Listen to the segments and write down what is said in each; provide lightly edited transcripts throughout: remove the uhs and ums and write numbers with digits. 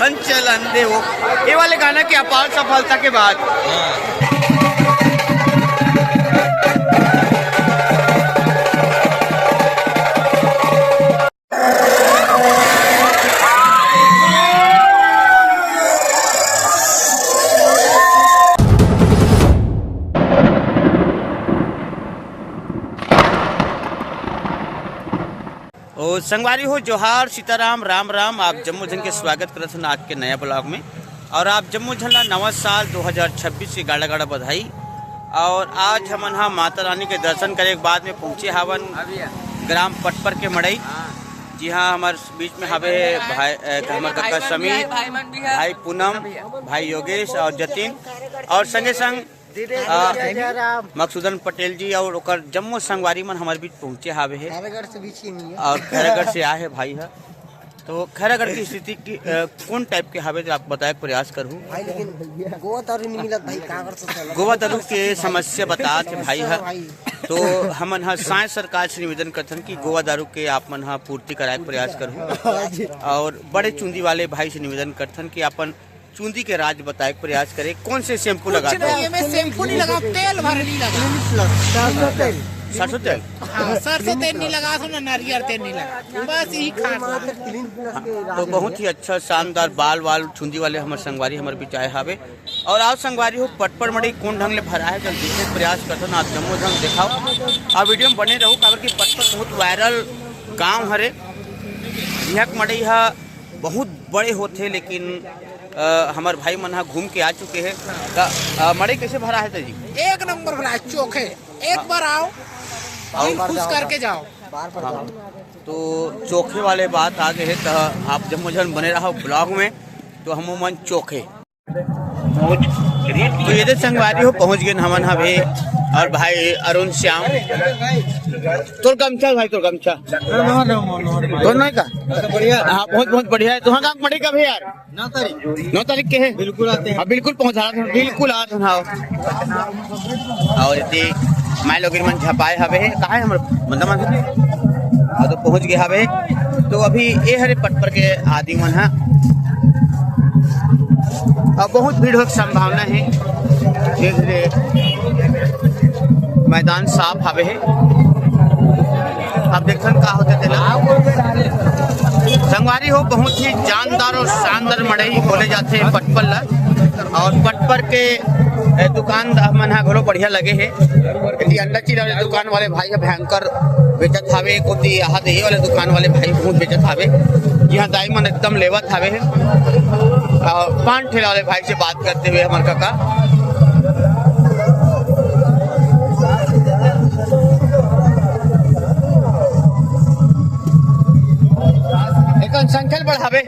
चंचल अंधे हो, ये वाले गाना की अपार सफलता के बाद और संगवारी हो जोहार सीताराम राम राम। आप जम्मू झन के स्वागत करत हन आज के नया ब्लॉग में। और आप जम्मू झन ला नवा साल 2026 की गाड़ा गाड़ा बधाई। और आज हमन हा माता रानी के दर्शन करे के बाद में पहुँचे हावन ग्राम पटपर के मड़ई। जी हाँ, हमारे बीच में हवे भाई हमारे काका समीर, भाई पूनम, भाई योगेश और जतिन, और संगे संग मकसूदन पटेल जी और ओकर जम्मू संगवारी मन हमारे बीच पहुँचे हावे है और खैरागढ़ से आए है भाई है। तो खैरागढ़ की स्थिति की कौन टाइप के हावे आप बताए प्रयास करूँ। गोवा दारू के समस्या बता थे भाई है। तो हमन हा साय सरकार से निवेदन करथन कि गोवा दारू के आप मन हा पूर्ति कराए प्रयास करूँ। और बड़े चूंदी वाले भाई से निवेदन करथन कि अपन चूंदी के राज बताए प्रयास करे। कौन से शैम्पू लगाते हैं? शैम्पू नहीं लगा, तेल भर नहीं लगा, सरसों तेल। हाँ, सरसों तेल नहीं लगा, तो नारियल तेल नहीं लगा, बस यही खाना। तो बहुत ही अच्छा शानदार बाल वाल चूंदी वाले हमारे संगवारी हमारे बीच आए हावे। और आप संगवारी हो पटपर मड़ई कौन ढंग ले भरा है जब देखे प्रयास करते आप जम्मू ढंग दिखाओ और वीडियो में बने रहो। काबर की पटपर बहुत वायरल गाँव हरे। यहाँ मड़ई हा बहुत बड़े होते, लेकिन हमारे भाई मन घूम के आ चुके हैं। मड़ई कैसे भरा है जी? एक नंबर भरा है, चोखे। एक बार आओ और खुश करके जाओ। हाँ, तो चोखे वाले बात आगे है। तो आप जब मुझे बने रहो ब्लॉग में, तो हम मन चोखे तो ये संगवारी हो पहुँच गए हमन हवे। और भाई अरुण श्याम, तोर गमछा भाई, तोर गमछा तो नहीं का बढ़िया। हाँ, बहुत बहुत बढ़िया है। तो हाँ, मड़ई का भी यार 9 तारीख के है। बिल्कुल आते हैं, बिल्कुल पहुँचा बिल्कुल आते हैं। और इतनी मैं लोग मन झपाए हवे कहा है हमारे मतलब तो पहुँच गए हवे। तो अभी ये हरे पटपर के आदि मन है और बहुत भीड़ हो संभावना है। धीरे धीरे मैदान साफ हवे है। अब देखन का होते थे संगवारी हो। बहुत ही जानदार और शानदार मड़ई बोले जाते हैं पटपर ला। और पटपर के दुकान मन हा घलो बढ़िया लगे है। अंडा चिरा वाले दुकान वाले भाई है भयंकर बेचत हावे। कोती यहाँ दही वाले दुकान वाले भाई बहुत बेचत हावे। यहाँ दाई मन एकदम लेवत हावे है। और पान ठेला वाले भाई से बात करते हुए हमारे काका संख्या बढ़ावे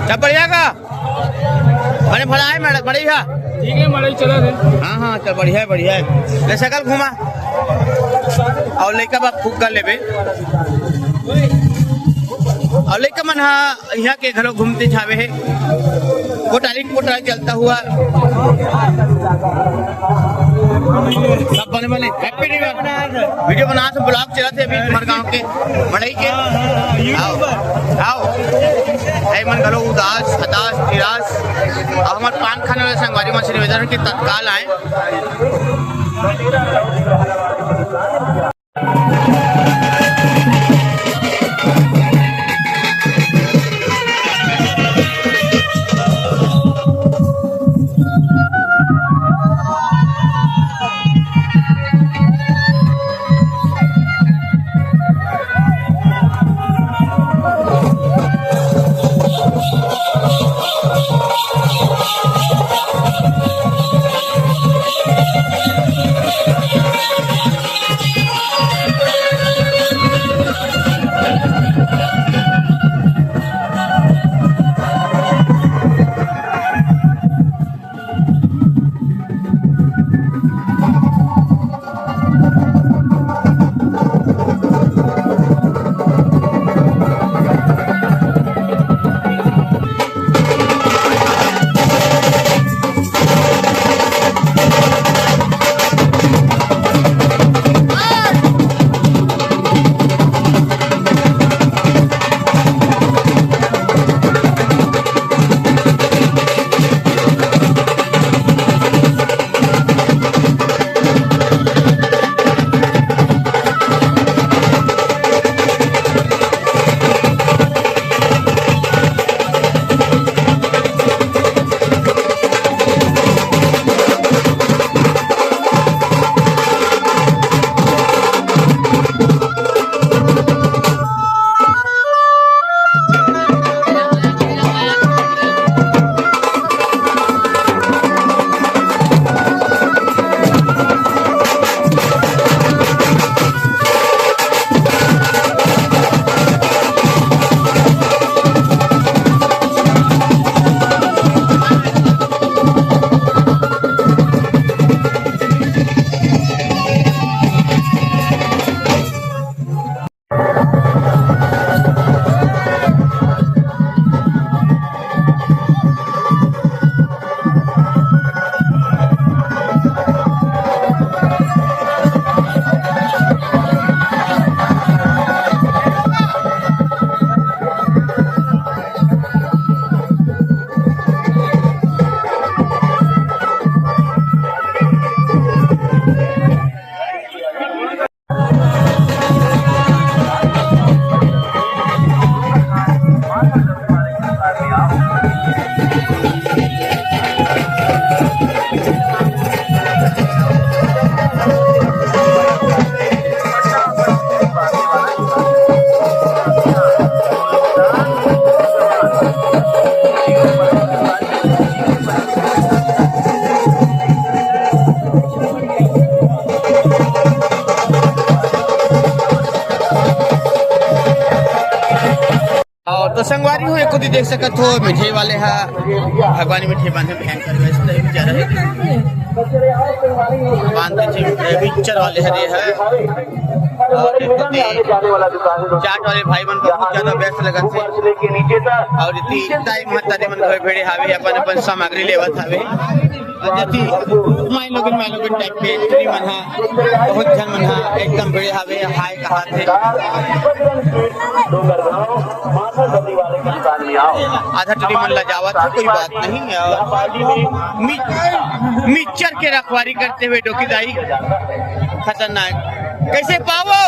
जब बढ़िया का मैंने भरा है मैडम बढ़िया। ठीक है मड़ई चला रहे। हाँ हाँ चल बढ़िया है, बढ़िया है। ले सकल घुमा और लेकर बाप फूक कर लेबे। और लेकर मन यहाँ के घरों घूमते छावे है। कोटाली चलता हुआ सब बने बने हैप्पी न्यू ईयर वीडियो बना तो ब्लॉग चलाते अभी हमारे गाँव के मड़ई के। आओ मन घलो उदास हताश निराश और हमारे पान खाने वाले संगवारी मन से निवेदन की तत्काल आए। और तो संगवारी हो एक देख सकत हो मिठाई वाले हा भगवानी मिठाई बांधे भयंकर वैसे भी जा रहे बांधते थे पिक्चर वाले हरे है और चाट वाले भाई मन बहुत ज्यादा व्यस्त लगत थे और इतनी टाइम तारे मन घर भेड़े हावे अपन अपन सामग्री लेवत हावे जति माई लोगन टाइप के ट्री मन हा बहुत जन मन हा एकदम बड़े हावे हाय कहा थे आधा ट्री मन ला जावत है कोई बात नहीं और मिक्सचर के रखवारी करते हुए डोकीदाई खतरनाक कैसे पाओ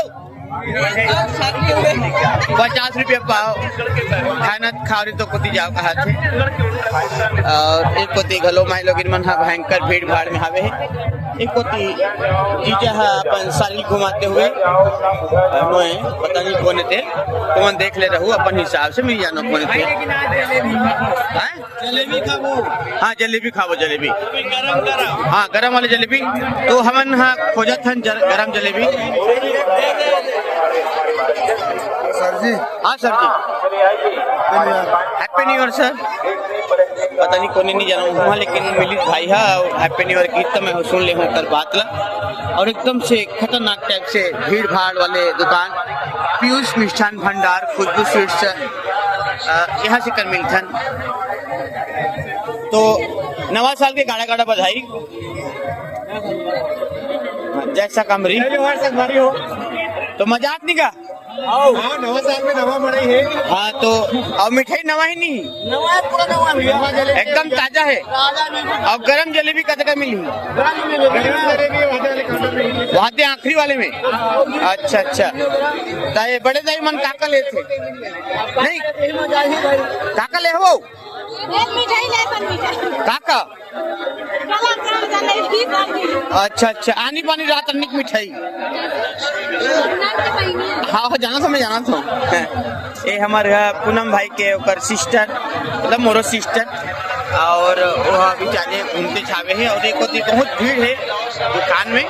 50 रुपया पाओ खाना खाओ तो कोती जाओ कहा थे और एक कोती घलो माई लोग मन हा भयंकर भीड़ भाड़ में हावे एक कोती जीजा हा अपन साली घुमाते हुए नोए पता नहीं कौन थे कौन देख ले रहू अपन हिसाब से मिल जानो कौन थे जलेबी खाओ हाँ जलेबी खाओ जलेबी हाँ गरम वाले जलेबी तो हमन हाँ खोजत हन गरम जलेबी सर जी हाँ सर जी हैप्पी न्यू ईयर सर पता नहीं कौन नहीं जाना हुआ लेकिन मिलित भाई है हैप्पी न्यू ईयर गीत तो मैं सुन ले हूँ कर बात ला और एकदम से खतरनाक टाइप से भीड़ भाड़ वाले दुकान पीयूष मिष्ठान भंडार खुशबू स्वीट्स यहाँ से कर मिलथन तो नवा साल के गाड़ा गाड़ा बधाई जैसा कमरी हो तो मजाक नहीं का नवा साल में नवा मड़ई है हाँ तो और मिठाई नवा ही नहीं नवा पूरा नवा एकदम ताजा है और गरम जलेबी कद का मिली वहाँ पे आखिरी वाले में अच्छा अच्छा ताए बड़े दाई मन काका ले थे नहीं काका ले हो काका अच्छा अच्छा आनी पानी रात अनिक मिठाई हाँ जाना था मैं जाना था ये हमारे पूनम भाई के ऊपर सिस्टर मतलब मोरो सिस्टर और वह बेचारे घूमते छावे हैं और एक होती बहुत भीड़ है दुकान में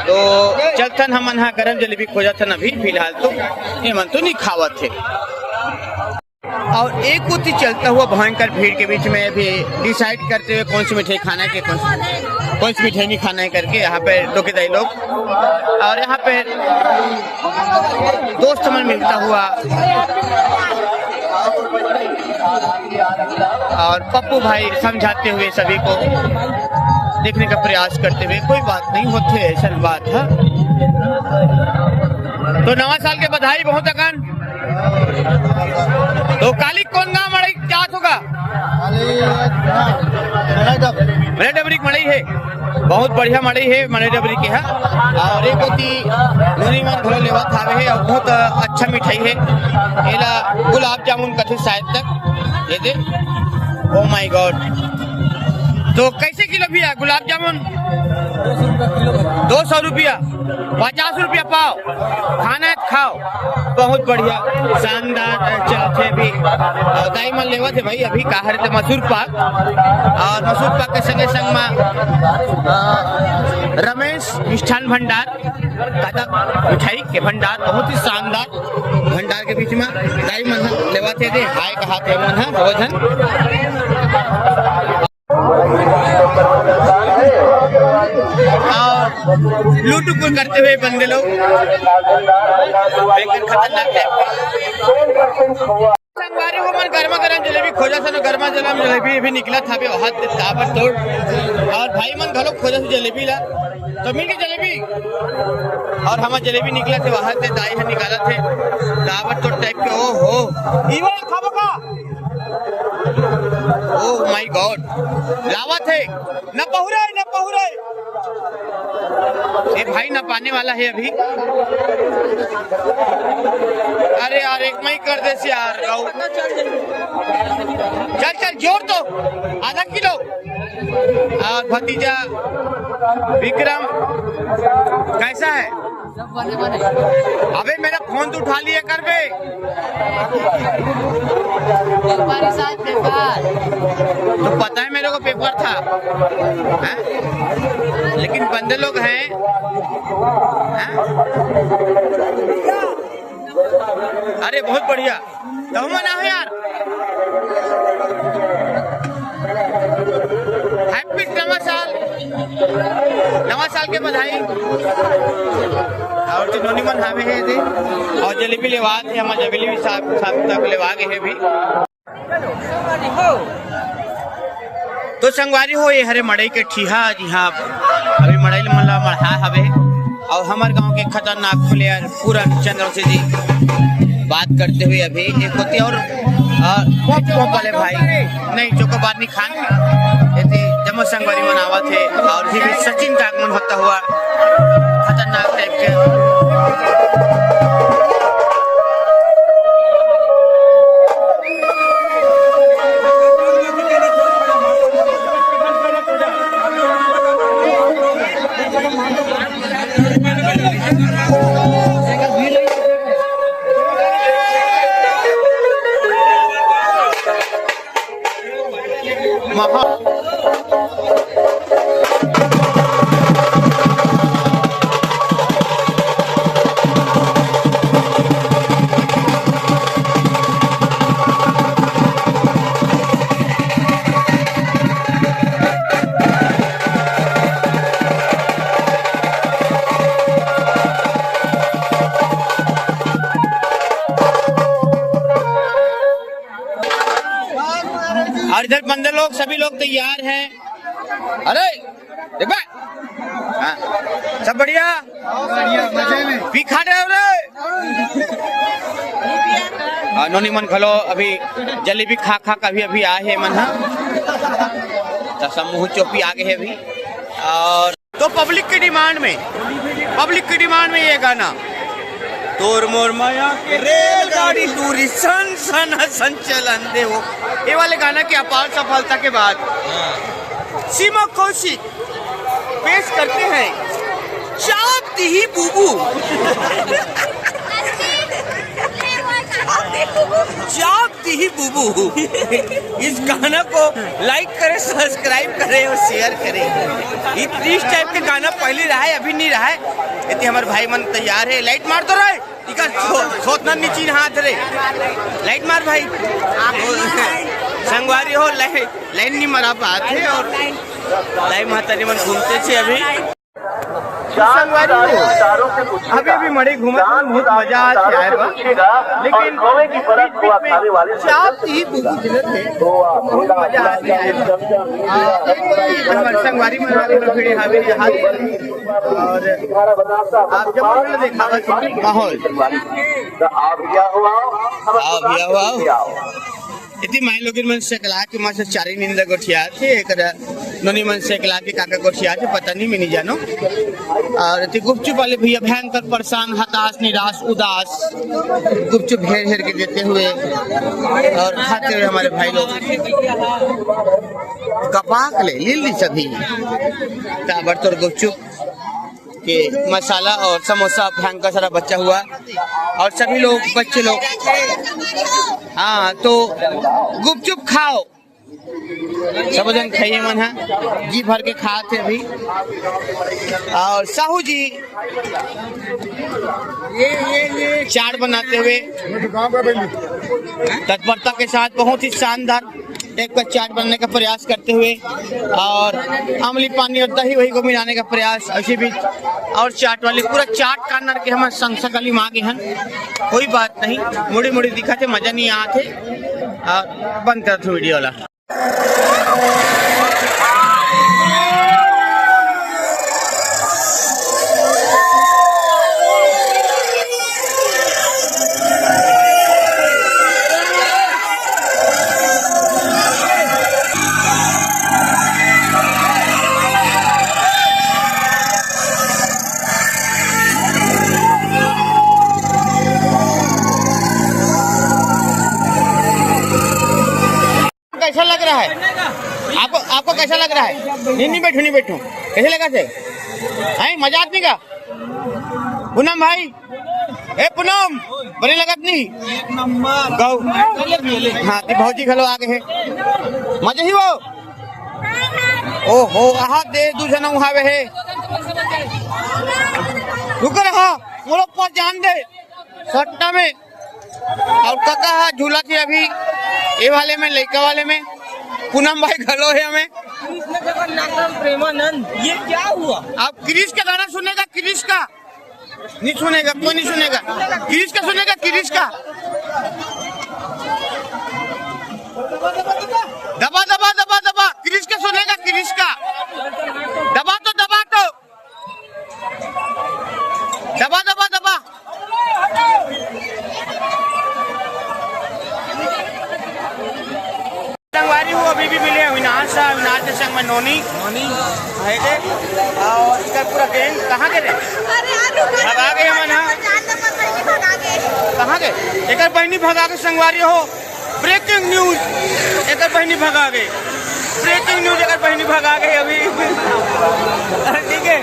तो चलतन हमन हाँ गरम जलेबी खोजा था अभी फिलहाल तो ये मन तो नहीं खावा थे और एक होती चलता हुआ भयंकर भीड़ के बीच में भी डिसाइड करते हुए कौन सी मिठाई खाना है कि कौन सी मिठाई नहीं खाना है करके यहाँ पे डोकेदाई लोग और यहाँ पे दोस्त मन मिलता हुआ और पप्पू भाई समझाते हुए सभी को देखने का प्रयास करते हुए कोई बात नहीं होते ऐसा बात है तो नवा साल के बधाई बहुत अगन तो काली कौन गाँव मड़ई जात होगा मड़ई डबरी मड़ई है बहुत बढ़िया मड़ई है मड़ई डबरी के है और एक होती नूनी मन घोलो लेवा थावे है और बहुत अच्छा मिठाई है एला गुलाब जामुन कथे शायद तक ये दे ओ माय गॉड तो कैसे किलो भी है गुलाब जामुन 200 रुपया 50 रुपया पाओ खाना है खाओ बहुत बढ़िया शानदार चलते भी दाई मन लेवा थे भाई अभी कहा रहे थे मसूर पाक और मसूर पाक के संगे संग में रमेश मिष्ठान भंडार कदम मिठाई के भंडार बहुत ही शानदार भंडार के बीच में दाई मन लेवा थे हाय कहा थे मन है भोजन लूट करते हुए बंदे लोग खतरनाक संगवारी वो मन गर्मा गर्म जलेबी खोजा था गर्मा गर्म जलेबी भी निकला था हाथ ताबड़ तोड़ और भाई मन घलो खोजा था जलेबी ला तो मिल गई जलेबी और हमारा जलेबी निकला थे वहां से दाई है निकाला थे ताबड़ तोड़ टाइप के ओ हो इवा खाबो का ओह माय गॉड लावा थे न पहुरे ये भाई ना पाने वाला है अभी अरे यार एक मई कर दे यार चल चल जोर तो आधा किलो। और भतीजा विक्रम कैसा है? अबे मेरा फोन तो उठा लिया कर बे। तो पता है मेरे को पेपर था है? लेकिन बंदे लोग हैं है? अरे बहुत बढ़िया तो मना है यार। हैप्पी नवा साल के बधाई। और जिन्होंने मन हावे है दे और जलेबी लेवा थे हम जलेबी भी साथ तक लेवा गए है भी। तो संगवारी हो ये हरे मड़ई के ठीहा जी हाँ अभी मड़ई मतलब मढ़ा हवे और हमारे गांव के खतरनाक प्लेयर पूरन चंद्र से जी बात करते हुए अभी एक होती और वाले भाई नहीं चोकोबार नहीं खान जमो संगवारी मनावा थे और भी सचिन का आगमन होता हुआ खतरनाक टाइप के। और इधर बंदे लोग सभी लोग तैयार हैं। अरे देख हाँ, सब बढ़िया मजे में पी खा रहे हो रे। नोनी मन खलो अभी जलेबी खा खा कभी अभी आए है मन तो समूह चौपी आगे है अभी। और तो पब्लिक की डिमांड में ये गाना तोर मोर माया के रेलगाड़ी दूरी सन सन संचलन दे वो ये वाले गाना की अपार सफलता के बाद सीमा कौशिक पेश करते हैं चाप दी बुबू। चाप दी बुबू। इस गाना को लाइक करें सब्सक्राइब करें और शेयर करें। इस टाइप के गाना पहले रहा है अभी नहीं रहा है। इतने हमारे भाई मन तैयार है लाइट मार तो रहे सोचना नीचे हाथ रे लाइट मार भाई संगवारी हो लाइन नहीं मरा पाते और लाइव माता मन घूमते थे अभी अभी भी मड़ी घूमे बहुत मजा आएगा लेकिन संगवारी में आप जब देखा माहौल इतनी माई लोग मन से कला के मां से चारी नींद गोठिया थे एक नोनी मन से कला के काका गोठिया थे पता नहीं मैं नहीं जानो। और इतनी गुपचुप वाले भैया भयंकर परेशान हताश निराश उदास गुपचुप घेर घेर के देते हुए और खाते हुए हमारे भाई लोग कपाक ले ली सभी ताबड़तोड़ गुपचुप के मसाला और समोसा भयंकर सारा बच्चा हुआ और सभी लोग बच्चे लोग हाँ तो गुपचुप खाओ सब जन खाइए मन है जी भर के खाते अभी। और साहू जी चाट बनाते हुए तत्परता के साथ बहुत ही शानदार एक का चाट बनने का प्रयास करते हुए और अमली पानी और दही वही को मिलाने का प्रयास ऐसे भी और चाट वाले पूरा चाट कार्नर के हम संसकली मांगे हैं कोई बात नहीं मुड़ी मुड़ी दिखाते मजा नहीं आते और बंद करते वीडियो वाला। कैसा लग रहा है? आपको कैसा लग रहा है? नहीं बैठू कैसे लगा से? है मजाक नहीं का? पूनम भाई, ए पूनम बड़ी लगत नहीं एक नंबर गौ। हाँ ती भौजी खलो आगे है मजे ही वो। ओहो आहा दे दू जना उहावे है रुक रहा वो लोग पर जान दे सट्टा में। और काका झूला थी अभी ये वाले में लड़का वाले में पूनम भाई खलो है हमें। प्रेमानंद ये क्या हुआ? आप क्रिश का गाना सुनेगा? क्रिश का नहीं सुनेगा, कोई नहीं सुनेगा। क्रिश का सुनेगा, क्रिश का। दबा दबा दबा दबा क्रिश का सुनेगा, क्रिश का। दबा तो दबा दबा संगवारी हो अभी भी मिले अविनाश के संग में नोनी है के और इसका पूरा गैंग कहाँ के रे? भगा गए हम ना कहाँ गए? एक बहनी भगा के संगवारी हो। ब्रेकिंग न्यूज एक बहनी भगा गए। ब्रेकिंग न्यूज एक बहनी भगा गए अभी। ठीक है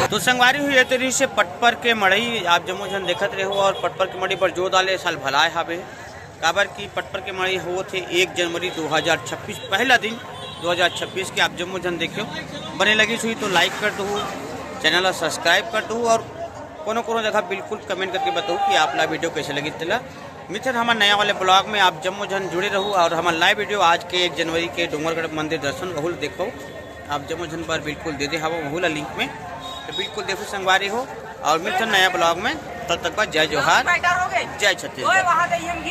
तो संगवारी हुई तरी से पटपर के मड़ई आप जम्मू जन देखत रहे हो। और पटपर के मड़ई पर जो डाले साल भलाए हावे काबर की पटपर के मड़ई हो थे 1 जनवरी 2026 पहला दिन 2026 के आप जम्मू जन देखियो बने लगी हुई तो लाइक कर दो, चैनल सब्सक्राइब कर दो और कोनो जगह बिल्कुल कमेंट करके बताओ कि आप ला वीडियो कैसे लगी तेला। मित्र हमारे नया वाले ब्लॉग में आप जम्मू जन जुड़े रहो और हमारा लाइव वीडियो आज के 1 जनवरी के डूंगरगढ़ मंदिर दर्शन बहुल देखो आप जम्मू जन पर बिल्कुल दे हवा बहुला लिंक में तो बिल्कुल देखो संगवारी हो। और मित्र नया ब्लॉग में तब तक जय जोहार जय छत्तीसगढ़।